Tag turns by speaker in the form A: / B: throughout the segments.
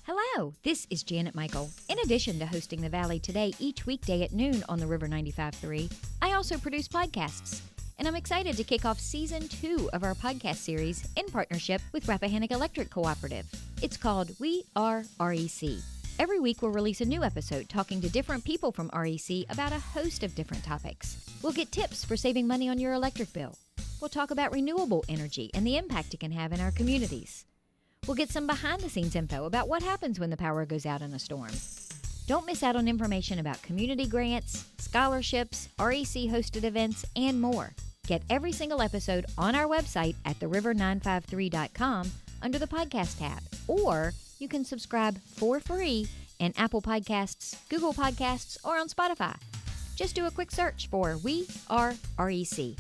A: Hello, this is Janet Michael. In addition to hosting The Valley Today each weekday at noon on the River 95.3, I also produce podcasts. And I'm excited to kick off Season 2 of our podcast series in partnership with Rappahannock Electric Cooperative. It's called We Are REC. Every week we'll release a new episode talking to different people from REC about a host of different topics. We'll get tips for saving money on your electric bill. We'll talk about renewable energy and the impact it can have in our communities. We'll get some behind-the-scenes info about what happens when the power goes out in a storm. Don't miss out on information about community grants, scholarships, REC-hosted events, and more. Get every single episode on our website at theriver953.com under the podcast tab, or you can subscribe for free in Apple Podcasts, Google Podcasts, or on Spotify. Just do a quick search for We Are REC.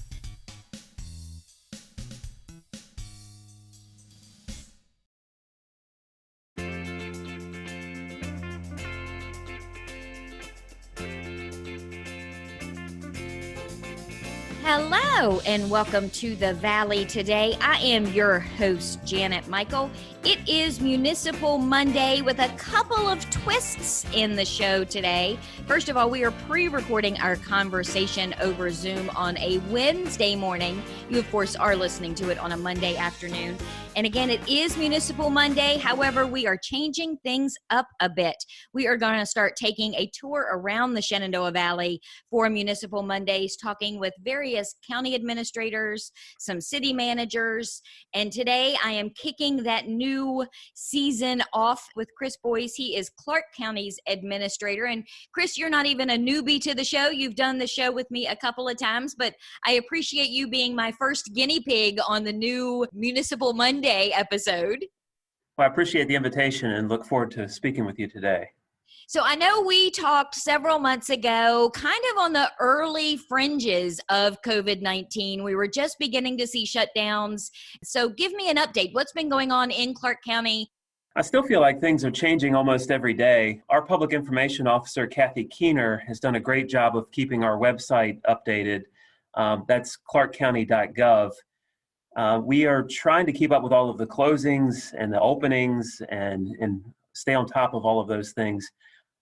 A: Hello and welcome to the Valley Today. I am your host, Janet Michael. It is Municipal Monday with a couple of twists in the show today. First of all, we are pre-recording our conversation over Zoom on a Wednesday morning. You, of course, are listening to it on a Monday afternoon. And again, it is Municipal Monday. However, we are changing things up a bit. We are going to start taking a tour around the Shenandoah Valley for Municipal Mondays, talking with various county administrators, some city managers. And today I am kicking that new season off with Chris Boies. He is Clarke County's administrator. And Chris, you're not even a newbie to the show. You've done the show with me a couple of times, but I appreciate you being my first guinea pig on the new Municipal Monday episode.
B: Well, I appreciate the invitation and look forward to speaking with you today.
A: So I know we talked several months ago, kind of on the early fringes of COVID-19. We were just beginning to see shutdowns. So give me an update. What's been going on in Clarke County?
B: I still feel like things are changing almost every day. Our public information officer, Kathy Keener, has done a great job of keeping our website updated. That's clarkecounty.gov. We are trying to keep up with all of the closings and the openings and stay on top of all of those things.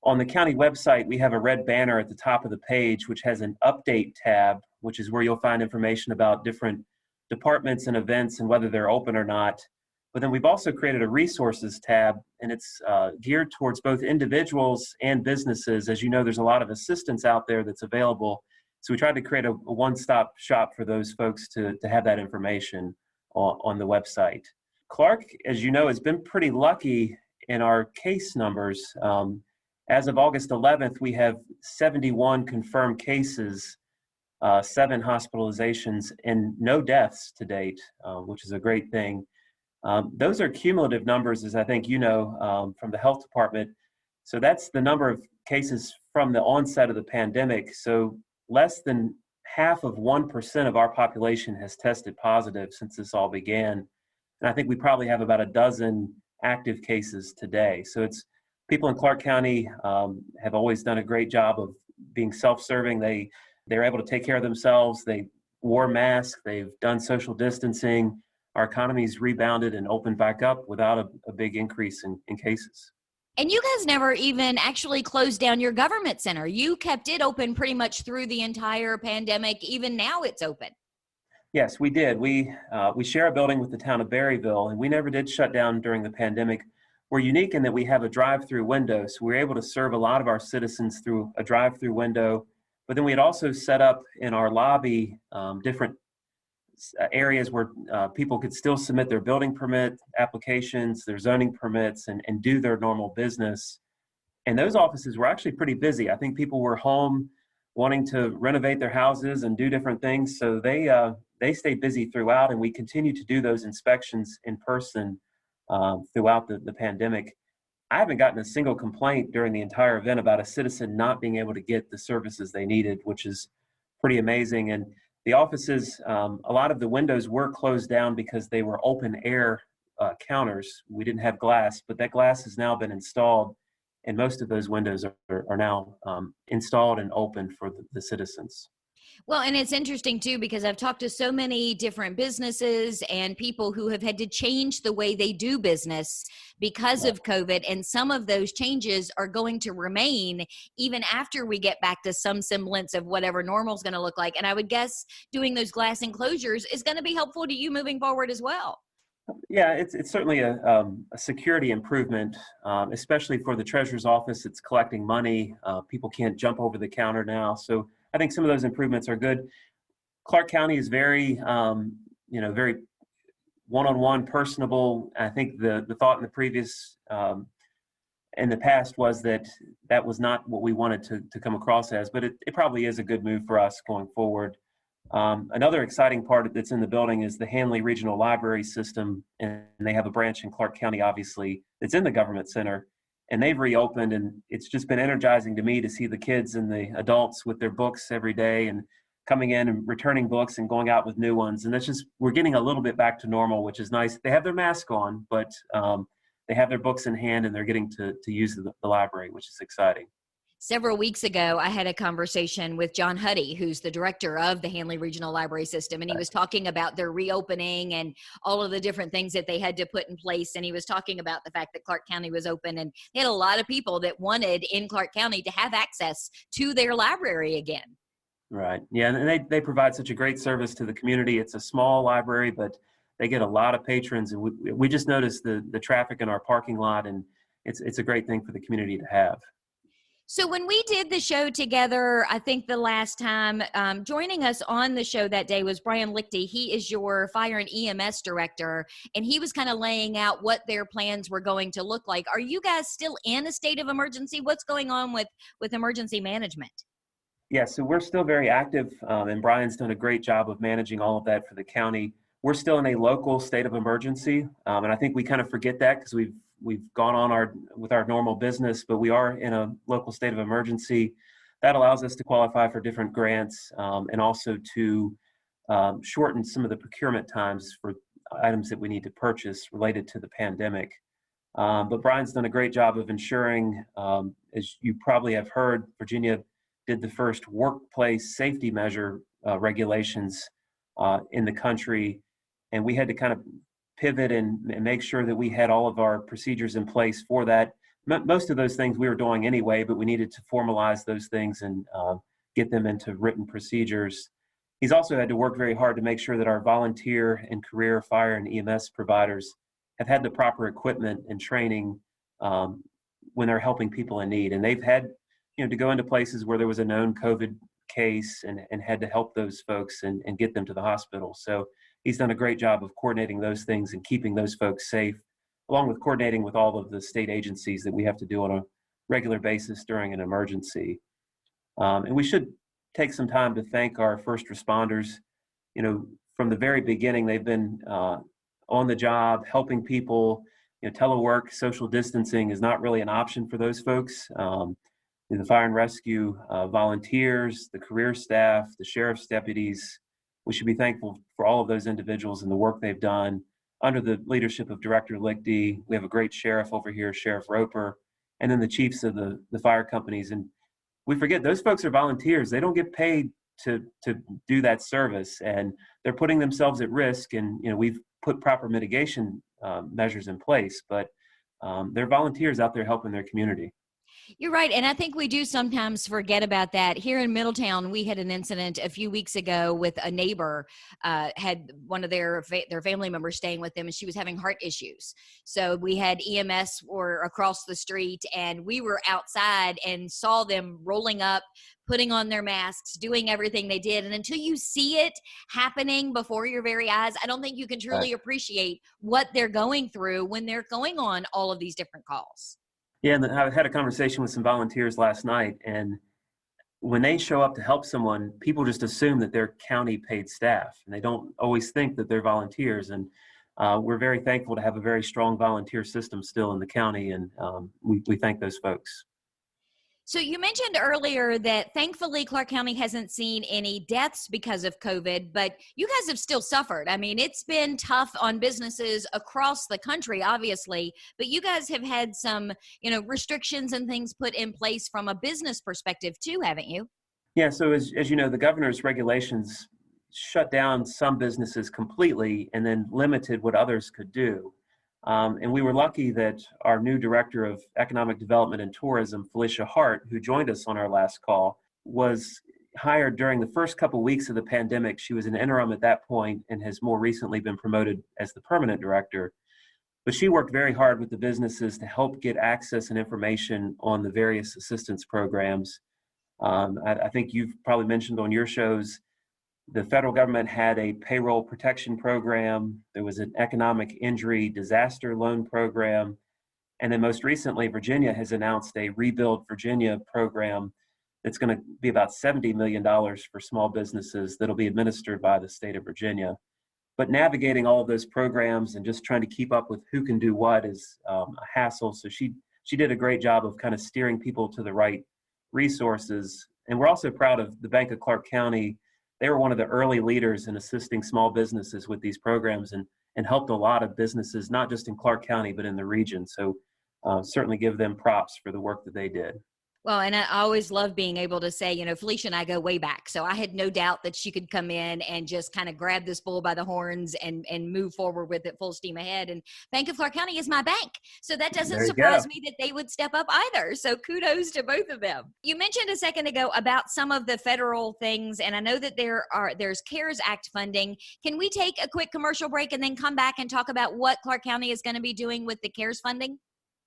B: On the county website, we have a red banner at the top of the page, which has an update tab, which is where you'll find information about different departments and events and whether they're open or not. But then we've also created a resources tab, and it's geared towards both individuals and businesses. As you know, there's a lot of assistance out there that's available. So we tried to create a one-stop shop for those folks to have that information on the website. Clarke, as you know, has been pretty lucky in our case numbers. As of August 11th, we have 71 confirmed cases, 7 hospitalizations, and no deaths to date, which is a great thing. Those are cumulative numbers, as I think you know, from the health department. So that's the number of cases from the onset of the pandemic. So less than half of 1% of our population has tested positive since this all began. And I think we probably have about a dozen active cases today. So it's people in Clarke County have always done a great job of being self-serving. They're able to take care of themselves. They wore masks. They've done social distancing. Our economy's rebounded and opened back up without a big increase in cases.
A: And you guys never even actually closed down your government center. You kept it open pretty much through the entire pandemic. Even now it's open.
B: Yes, we did. We share a building with the town of Berryville, and we never did shut down during the pandemic. We're unique in that we have a drive-through window, so we're able to serve a lot of our citizens through a drive-through window. But then we had also set up in our lobby different areas where people could still submit their building permit applications, their zoning permits, and do their normal business. And those offices were actually pretty busy. I think people were home wanting to renovate their houses and do different things, so they stayed busy throughout, and we continue to do those inspections in person throughout the pandemic. I haven't gotten a single complaint during the entire event about a citizen not being able to get the services they needed, which is pretty amazing. And the offices, a lot of the windows were closed down because they were open air counters. We didn't have glass, but that glass has now been installed, and most of those windows are now installed and open for the citizens.
A: Well, and it's interesting too, because I've talked to so many different businesses and people who have had to change the way they do business because
B: Right.
A: of COVID. And some of those changes are going to remain even after we get back to some semblance of whatever normal is going to look like. And I would guess doing those glass enclosures is going to be helpful to you moving forward as well.
B: Yeah, it's certainly a security improvement, especially for the treasurer's office. It's collecting money. People can't jump over the counter now. So I think some of those improvements are good. Clarke County is very, very one-on-one, personable. I think the thought in the previous, in the past was that that was not what we wanted to come across as, but it probably is a good move for us going forward. Another exciting part that's in the building is the Hanley Regional Library System, and they have a branch in Clarke County, obviously, that's in the government center, and they've reopened, and it's just been energizing to me to see the kids and the adults with their books every day and coming in and returning books and going out with new ones. And that's just, we're getting a little bit back to normal, which is nice. They have their mask on, but they have their books in hand and they're getting to use the library, which is exciting.
A: Several weeks ago, I had a conversation with John Huddy, who's the director of the Hanley Regional Library System, and he was talking about their reopening and all of the different things that they had to put in place. And he was talking about the fact that Clarke County was open, and they had a lot of people that wanted in Clarke County to have access to their library again.
B: Right. Yeah, and they provide such a great service to the community. It's a small library, but they get a lot of patrons, and we just noticed the traffic in our parking lot, and it's a great thing for the community to have.
A: So when we did the show together, I think the last time, joining us on the show that day was Brian Lichty. He is your Fire and EMS director, and he was kind of laying out what their plans were going to look like. Are you guys still in a state of emergency? What's going on with emergency management?
B: Yeah, so we're still very active, and Brian's done a great job of managing all of that for the county. We're still in a local state of emergency, and I think we kind of forget that because we've gone on with our normal business, but we are in a local state of emergency. That allows us to qualify for different grants, and also to shorten some of the procurement times for items that we need to purchase related to the pandemic. But Brian's done a great job of ensuring, as you probably have heard, Virginia did the first workplace safety measure regulations in the country, and we had to kind of pivot and make sure that we had all of our procedures in place for that. Most of those things we were doing anyway, but we needed to formalize those things and get them into written procedures. He's also had to work very hard to make sure that our volunteer and career fire and EMS providers have had the proper equipment and training when they're helping people in need. And they've had to go into places where there was a known COVID case and had to help those folks and get them to the hospital. So he's done a great job of coordinating those things and keeping those folks safe, along with coordinating with all of the state agencies that we have to do on a regular basis during an emergency. And we should take some time to thank our first responders. From the very beginning, they've been on the job, helping people. Telework, social distancing is not really an option for those folks. The fire and rescue volunteers, the career staff, the sheriff's deputies. We should be thankful for all of those individuals and the work they've done under the leadership of Director Lichty. We have a great sheriff over here, Sheriff Roper, and then the chiefs of the fire companies. And we forget those folks are volunteers. They don't get paid to do that service, and they're putting themselves at risk. And we've put proper mitigation measures in place, but they're volunteers out there helping their community.
A: You're right. And I think we do sometimes forget about that. Here in Middletown, we had an incident a few weeks ago with a neighbor had one of their family members staying with them, and she was having heart issues. So we had EMS were across the street, and we were outside and saw them rolling up, putting on their masks, doing everything they did. And until you see it happening before your very eyes, I don't think you can truly appreciate what they're going through when they're going on all of these different calls.
B: Yeah, and I had a conversation with some volunteers last night, and when they show up to help someone, people just assume that they're county paid staff, and they don't always think that they're volunteers. And we're very thankful to have a very strong volunteer system still in the county, and we thank those folks.
A: So you mentioned earlier that thankfully Clarke County hasn't seen any deaths because of COVID, but you guys have still suffered. I mean, it's been tough on businesses across the country, obviously, but you guys have had some, restrictions and things put in place from a business perspective too, haven't you?
B: Yeah, so as you know, the governor's regulations shut down some businesses completely and then limited what others could do. And we were lucky that our new director of economic development and tourism, Felicia Hart, who joined us on our last call, was hired during the first couple weeks of the pandemic. She was an interim at that point and has more recently been promoted as the permanent director. But she worked very hard with the businesses to help get access and information on the various assistance programs. I think you've probably mentioned on your shows, the federal government had a payroll protection program. There was an economic injury disaster loan program. And then most recently, Virginia has announced a Rebuild Virginia program that's going to be about $70 million for small businesses that'll be administered by the state of Virginia. But navigating all of those programs and just trying to keep up with who can do what is a hassle. So she did a great job of kind of steering people to the right resources. And we're also proud of the Bank of Clarke County. They were one of the early leaders in assisting small businesses with these programs and helped a lot of businesses, not just in Clarke County, but in the region. So certainly give them props for the work that they did.
A: Well, and I always love being able to say, Felicia and I go way back. So I had no doubt that she could come in and just kind of grab this bull by the horns and move forward with it full steam ahead. And Bank of Clarke County is my bank. So that doesn't surprise me that they would step up either. So kudos to both of them. You mentioned a second ago about some of the federal things, and I know that there's CARES Act funding. Can we take a quick commercial break and then come back and talk about what Clarke County is going to be doing with the CARES funding?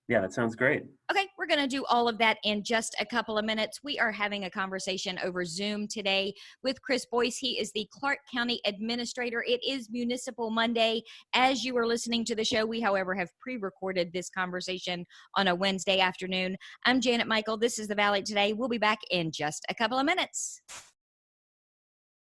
B: Yeah, that sounds great.
A: Okay, we're going to do all of that in just a couple of minutes. We are having a conversation over Zoom today with Chris Boies. He is the Clarke County Administrator. It is Municipal Monday. As you are listening to the show, we, however, have pre-recorded this conversation on a Wednesday afternoon. I'm Janet Michael. This is The Valley Today. We'll be back in just a couple of minutes.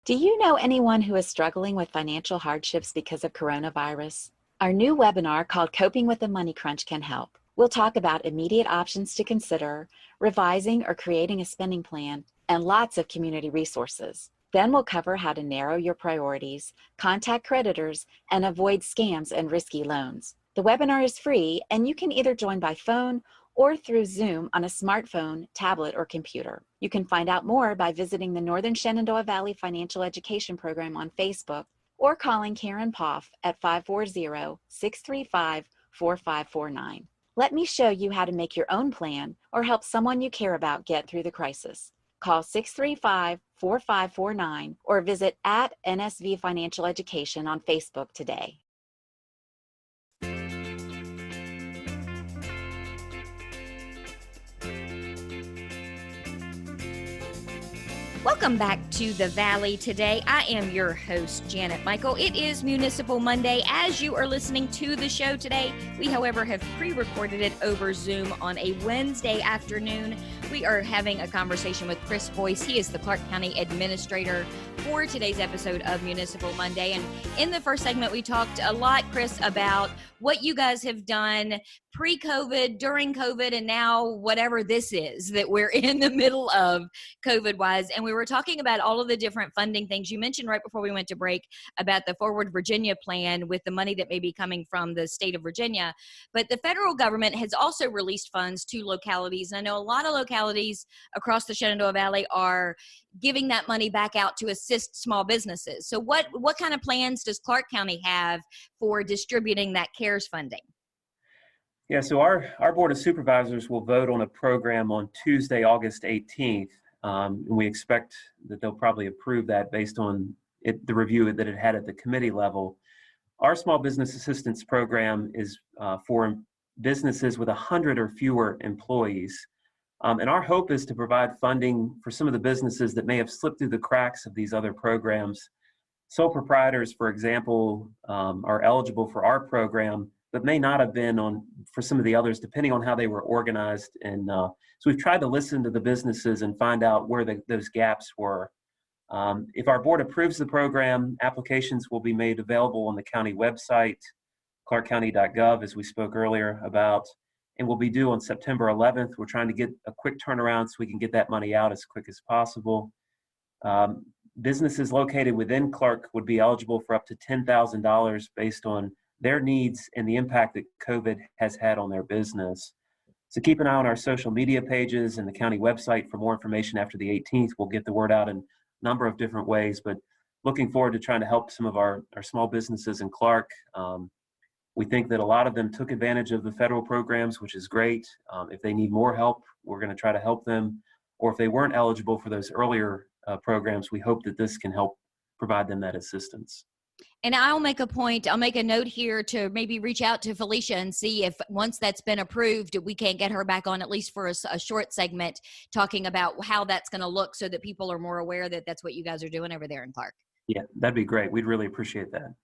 C: Do you know anyone who is struggling with financial hardships because of coronavirus? Our new webinar called Coping with the Money Crunch can help. We'll talk about immediate options to consider, revising or creating a spending plan, and lots of community resources. Then we'll cover how to narrow your priorities, contact creditors, and avoid scams and risky loans. The webinar is free, and you can either join by phone or through Zoom on a smartphone, tablet, or computer. You can find out more by visiting the Northern Shenandoah Valley Financial Education Program on Facebook or calling Karen Poff at 540-635-4549. Let me show you how to make your own plan or help someone you care about get through the crisis. Call 635-4549 or visit @NSV Financial Education on Facebook today.
A: Welcome back to The Valley Today. I am your host, Janet Michael. It is Municipal Monday. As you are listening to the show today, we, however, have pre-recorded it over Zoom on a Wednesday afternoon. We are having a conversation with Chris Boies. He is the Clarke County Administrator for today's episode of Municipal Monday. And in the first segment, we talked a lot, Chris, about what you guys have done pre-COVID, during COVID, and now whatever this is that we're in the middle of COVID-wise. And we were talking about all of the different funding things. You mentioned right before we went to break about the Forward Virginia plan with the money that may be coming from the state of Virginia. But the federal government has also released funds to localities. And I know a lot of localities across the Shenandoah Valley are giving that money back out to assist small businesses. So what kind of plans does Clarke County have for distributing that CARES funding?
B: Yeah, so our Board of Supervisors will vote on a program on Tuesday, August 18th. And we expect that they'll probably approve that based on the review that it had at the committee level. Our Small Business Assistance Program is for businesses with 100 or fewer employees. And our hope is to provide funding for some of the businesses that may have slipped through the cracks of these other programs. Sole proprietors, for example, are eligible for our program, but may not have been for some of the others, depending on how they were organized. And so we've tried to listen to the businesses and find out where those gaps were. If our board approves the program, applications will be made available on the county website, clarkecounty.gov, as we spoke earlier about, and will be due on September 11th. We're trying to get a quick turnaround so we can get that money out as quick as possible. Businesses located within Clarke would be eligible for up to $10,000 based on their needs and the impact that COVID has had on their business. So keep an eye on our social media pages and the county website for more information after the 18th. We'll get the word out in a number of different ways, but looking forward to trying to help some of our small businesses in Clarke. We think that a lot of them took advantage of the federal programs, which is great. If they need more help, we're going to try to help them. Or if they weren't eligible for those earlier programs, we hope that this can help provide them that assistance.
A: And I'll make a note here to maybe reach out to Felicia and see if once that's been approved, we can't get her back on at least for a short segment talking about how that's going to look so that people are more aware that that's what you guys are doing over there in Clarke.
B: Yeah, that'd be great. We'd really appreciate that.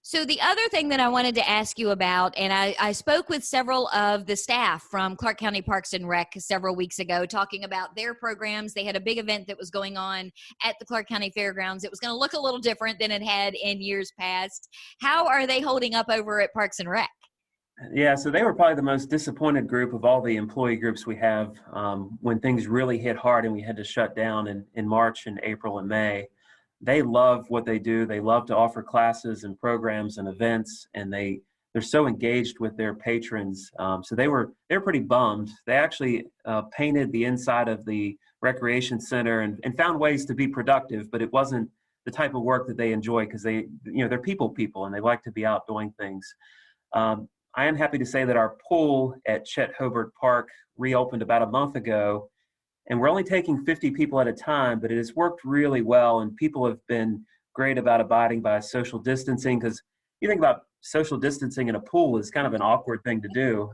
A: So the other thing that I wanted to ask you about, and I spoke with several of the staff from Clarke County Parks and Rec several weeks ago talking about their programs. They had a big event that was going on at the Clarke County Fairgrounds. It was going to look a little different than it had in years past. How are they holding up over at Parks and Rec?
B: Yeah, so they were probably the most disappointed group of all the employee groups we have when things really hit hard and we had to shut down in March and April and May. They love what they do. They love to offer classes and programs and events, and they're so engaged with their patrons. So they're pretty bummed. They actually painted the inside of the recreation center and found ways to be productive, but it wasn't the type of work that they enjoy because they're people and they like to be out doing things. I am happy to say that our pool at Chet Hobart Park reopened about a month ago. And we're only taking 50 people at a time, but it has worked really well. And people have been great about abiding by social distancing, because you think about social distancing in a pool is kind of an awkward thing to do.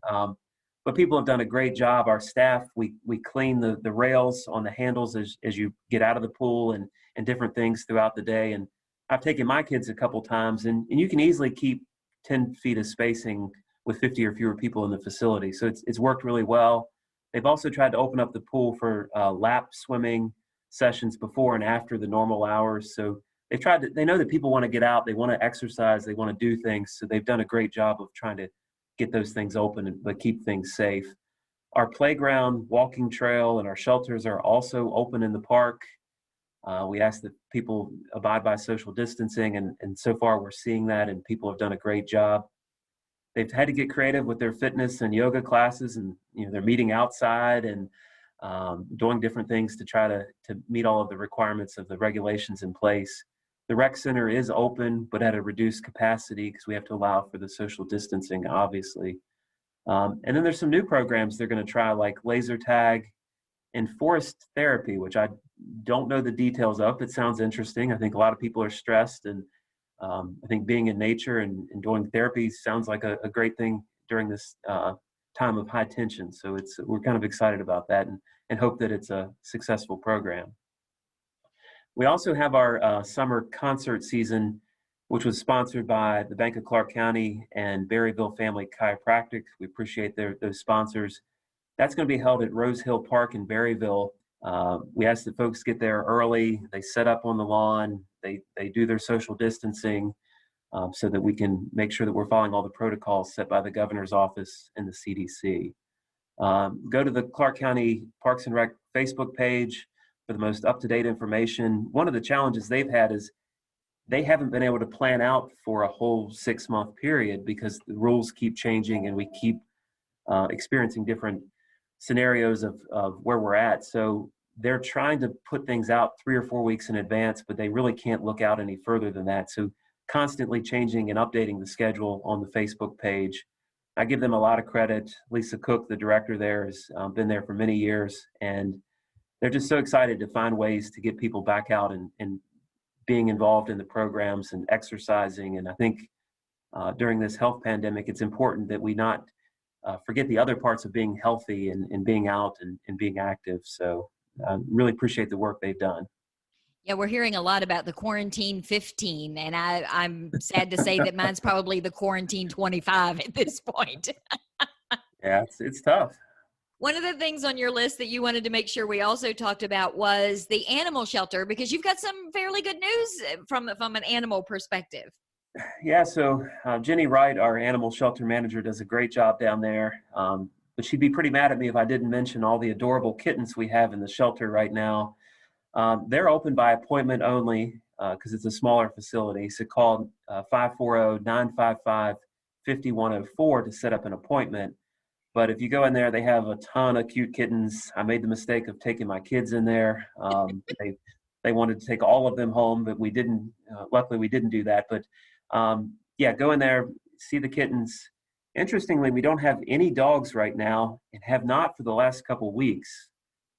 B: But people have done a great job. Our staff, we clean the rails on the handles as you get out of the pool and different things throughout the day. And I've taken my kids a couple times, and you can easily keep 10 feet of spacing with 50 or fewer people in the facility. So it's worked really well. They've also tried to open up the pool for lap swimming sessions before and after the normal hours. So they know that people want to get out, they want to exercise, they want to do things. So they've done a great job of trying to get those things open, but keep things safe. Our playground, walking trail, and our shelters are also open in the park. We ask that people abide by social distancing, and so far we're seeing that, and people have done a great job. They've had to get creative with their fitness and yoga classes, and they're meeting outside and doing different things to try to meet all of the requirements of the regulations in place. The rec center is open, but at a reduced capacity because we have to allow for the social distancing, obviously. And then there's some new programs they're going to try, like laser tag and forest therapy, which I don't know the details of. It sounds interesting. I think a lot of people are stressed, and I think being in nature and doing therapy sounds like a great thing during this time of high tension. So we're kind of excited about that and hope that it's a successful program. We also have our summer concert season, which was sponsored by the Bank of Clarke County and Berryville Family Chiropractic. We appreciate those sponsors. That's going to be held at Rose Hill Park in Berryville. We ask that folks get there early. They set up on the lawn. They do their social distancing so that we can make sure that we're following all the protocols set by the governor's office and the CDC. Go to the Clarke County Parks and Rec Facebook page for the most up-to-date information. One of the challenges they've had is they haven't been able to plan out for a whole 6-month period because the rules keep changing and we keep experiencing different scenarios of where we're at. So they're trying to put things out 3 or 4 weeks in advance, but they really can't look out any further than that. So constantly changing and updating the schedule on the Facebook page. I give them a lot of credit. Lisa Cook, the director there, has been there for many years, and they're just so excited to find ways to get people back out and being involved in the programs and exercising. And I think during this health pandemic, it's important that we not forget the other parts of being healthy and being out and being active. So really appreciate the work they've done.
A: Yeah, we're hearing a lot about the quarantine 15, and I'm sad to say that mine's probably the quarantine 25 at this point.
B: Yeah, it's tough.
A: One of the things on your list that you wanted to make sure we also talked about was the animal shelter, because you've got some fairly good news from an animal perspective.
B: Yeah, so Jenny Wright, our animal shelter manager, does a great job down there. But she'd be pretty mad at me if I didn't mention all the adorable kittens we have in the shelter right now. They're open by appointment only because it's a smaller facility. So call 540-955-5104 to set up an appointment. But if you go in there, they have a ton of cute kittens. I made the mistake of taking my kids in there. They wanted to take all of them home, but we didn't. Luckily, we didn't do that. But yeah, go in there, see the kittens. Interestingly, we don't have any dogs right now and have not for the last couple weeks.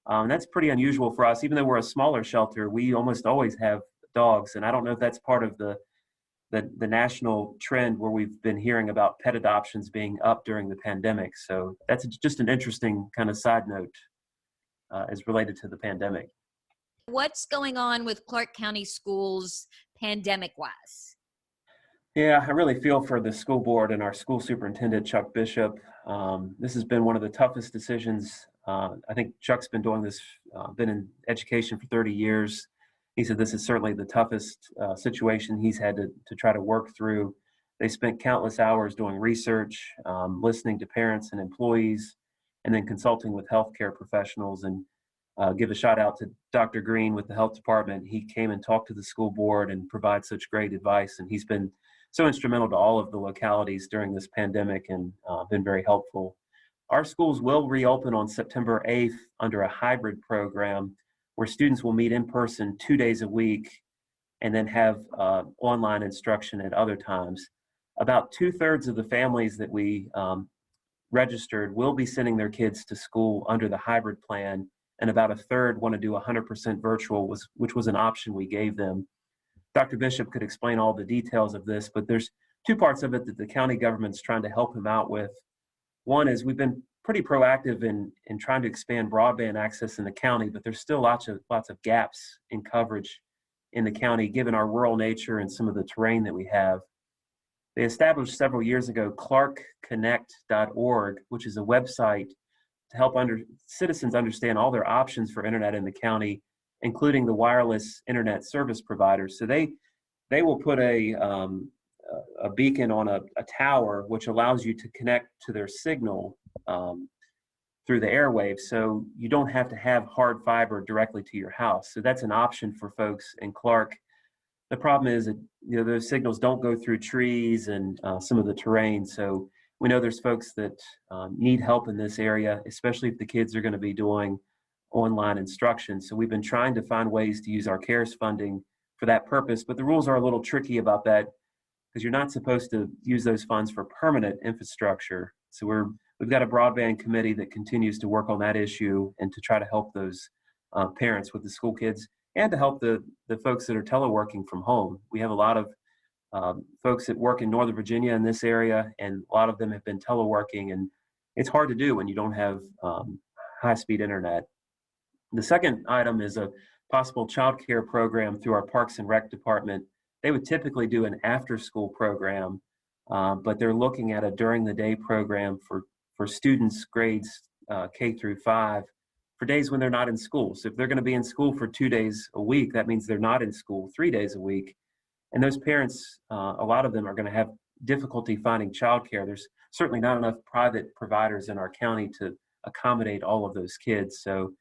B: That's pretty unusual for us. Even though we're a smaller shelter, we almost always have dogs. And I don't know if that's part of the national trend where we've been hearing about pet adoptions being up during the pandemic. So that's just an interesting kind of side note as related to the pandemic.
A: What's going on with Clarke County Schools pandemic-wise?
B: Yeah, I really feel for the school board and our school superintendent, Chuck Bishop. This has been one of the toughest decisions. I think Chuck's been doing this, been in education for 30 years. He said this is certainly the toughest situation he's had to try to work through. They spent countless hours doing research, listening to parents and employees, and then consulting with healthcare professionals. And give a shout out to Dr. Green with the health department. He came and talked to the school board and provided such great advice. And he's been so instrumental to all of the localities during this pandemic and been very helpful. Our schools will reopen on September 8th under a hybrid program where students will meet in person 2 days a week and then have online instruction at other times. About 2/3 of the families that we registered will be sending their kids to school under the hybrid plan, and about 1/3 want to do 100% virtual, which was an option we gave them. Dr. Bishop could explain all the details of this, but there's two parts of it that the county government's trying to help him out with. One is we've been pretty proactive in trying to expand broadband access in the county, but there's still lots of gaps in coverage in the county, given our rural nature and some of the terrain that we have. They established several years ago clarkeconnect.org, which is a website to help citizens understand all their options for internet in the county, including the wireless internet service providers. So they will put a beacon on a tower, which allows you to connect to their signal through the airwaves. So you don't have to have hard fiber directly to your house. So that's an option for folks in Clarke. The problem is that those signals don't go through trees and some of the terrain. So we know there's folks that need help in this area, especially if the kids are going to be doing online instruction. So we've been trying to find ways to use our CARES funding for that purpose, but the rules are a little tricky about that because you're not supposed to use those funds for permanent infrastructure. So we've got a broadband committee that continues to work on that issue and to try to help those parents with the school kids and to help the folks that are teleworking from home. We have a lot of folks that work in Northern Virginia in this area, and a lot of them have been teleworking, and it's hard to do when you don't have high-speed internet. The second item is a possible child care program through our Parks and Rec department. They would typically do an after-school program, but they're looking at a during-the-day program for students grades K through 5 for days when they're not in school. So if they're going to be in school for 2 days a week, that means they're not in school 3 days a week. And those parents, a lot of them are going to have difficulty finding childcare. There's certainly not enough private providers in our county to accommodate all of those kids. So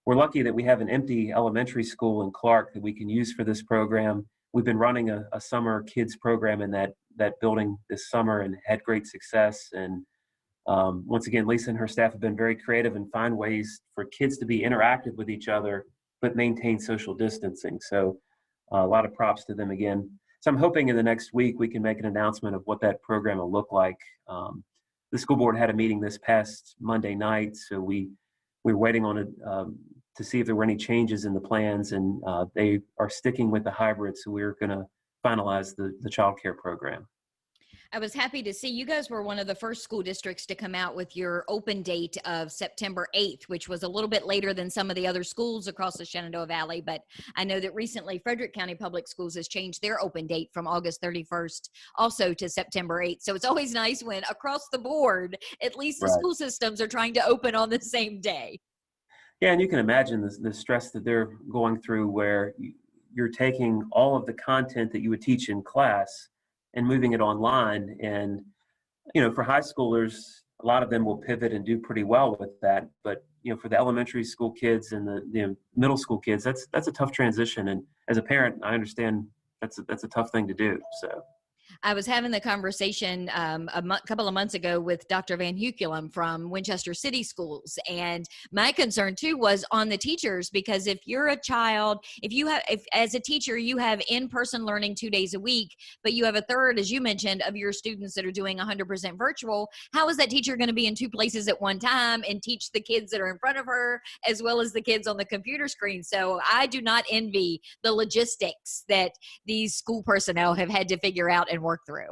B: we're lucky that we have an empty elementary school in Clarke that we can use for this program. We've been running a summer kids program in that building this summer and had great success. And once again, Lisa and her staff have been very creative and find ways for kids to be interactive with each other, but maintain social distancing. So a lot of props to them again. So I'm hoping in the next week we can make an announcement of what that program will look like. The school board had a meeting this past Monday night, so we're waiting on it to see if there were any changes in the plans, and they are sticking with the hybrid, so we're going to finalize the child care program.
A: I was happy to see you guys were one of the first school districts to come out with your open date of September 8th, which was a little bit later than some of the other schools across the Shenandoah Valley. But I know that recently Frederick County Public Schools has changed their open date from August 31st also to September 8th. So it's always nice when across the board, at least the school systems are trying to open on the same day.
B: Yeah, and you can imagine the stress that they're going through where you're taking all of the content that you would teach in class and moving it online. And, for high schoolers, a lot of them will pivot and do pretty well with that. But, for the elementary school kids and the middle school kids, that's a tough transition. And as a parent, I understand that's a tough thing to do. So.
A: I was having the conversation couple of months ago with Dr. Van Huculum from Winchester City Schools. And my concern too was on the teachers, because if you're a child, if as a teacher, you have in-person learning 2 days a week, but you have a third, as you mentioned, of your students that are doing 100% virtual, how is that teacher going to be in two places at one time and teach the kids that are in front of her as well as the kids on the computer screen? So I do not envy the logistics that these school personnel have had to figure out and work through.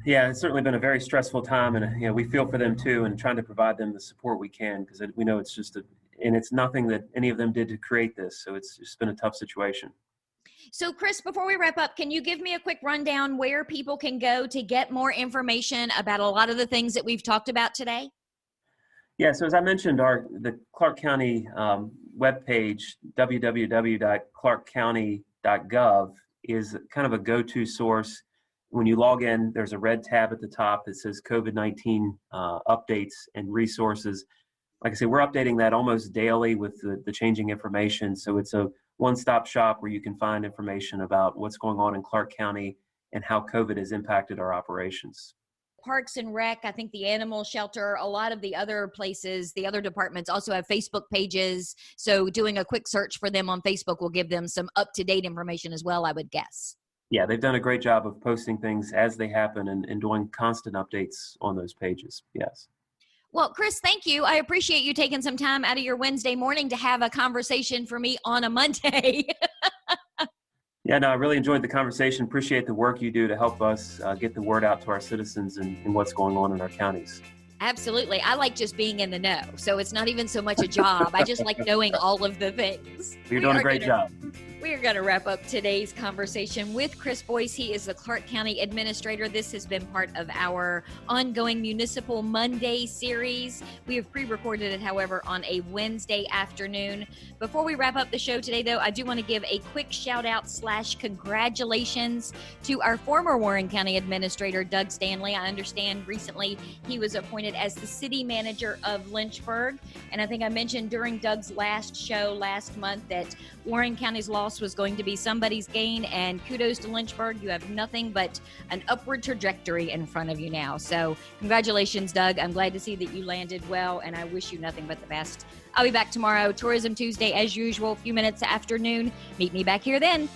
B: Yeah, it's certainly been a very stressful time, and we feel for them too, and trying to provide them the support we can, because we know it's and it's nothing that any of them did to create this, so it's just been a tough situation.
A: So, Chris, before we wrap up, can you give me a quick rundown where people can go to get more information about a lot of the things that we've talked about today?
B: Yeah, so as I mentioned, the Clarke County webpage, www.clarkecounty.gov, is kind of a go-to source. When you log in, there's a red tab at the top that says COVID-19 updates and resources. Like I said, we're updating that almost daily with the changing information. So it's a one-stop shop where you can find information about what's going on in Clarke County and how COVID has impacted our operations.
A: Parks and Rec, I think the animal shelter, a lot of the other places, the other departments also have Facebook pages. So doing a quick search for them on Facebook will give them some up-to-date information as well, I would guess.
B: Yeah, they've done a great job of posting things as they happen and doing constant updates on those pages. Yes.
A: Well, Chris, thank you. I appreciate you taking some time out of your Wednesday morning to have a conversation for me on a Monday.
B: Yeah, no, I really enjoyed the conversation. Appreciate the work you do to help us get the word out to our citizens and what's going on in our counties.
A: Absolutely. I like just being in the know. So it's not even so much a job. I just like knowing all of the things.
B: You're doing a great job.
A: We are going to wrap up today's conversation with Chris Boies. He is the Clarke County Administrator. This has been part of our ongoing Municipal Monday series. We have pre-recorded it, however, on a Wednesday afternoon. Before we wrap up the show today, though, I do want to give a quick shout out / congratulations to our former Warren County Administrator, Doug Stanley. I understand recently he was appointed as the city manager of Lynchburg. And I think I mentioned during Doug's last show last month that Warren County's loss was going to be somebody's gain, and kudos to Lynchburg. You have nothing but an upward trajectory in front of you now. So congratulations, Doug. I'm glad to see that you landed well, and I wish you nothing but the best. I'll be back tomorrow, Tourism Tuesday as usual, a few minutes after noon. Meet me back here then.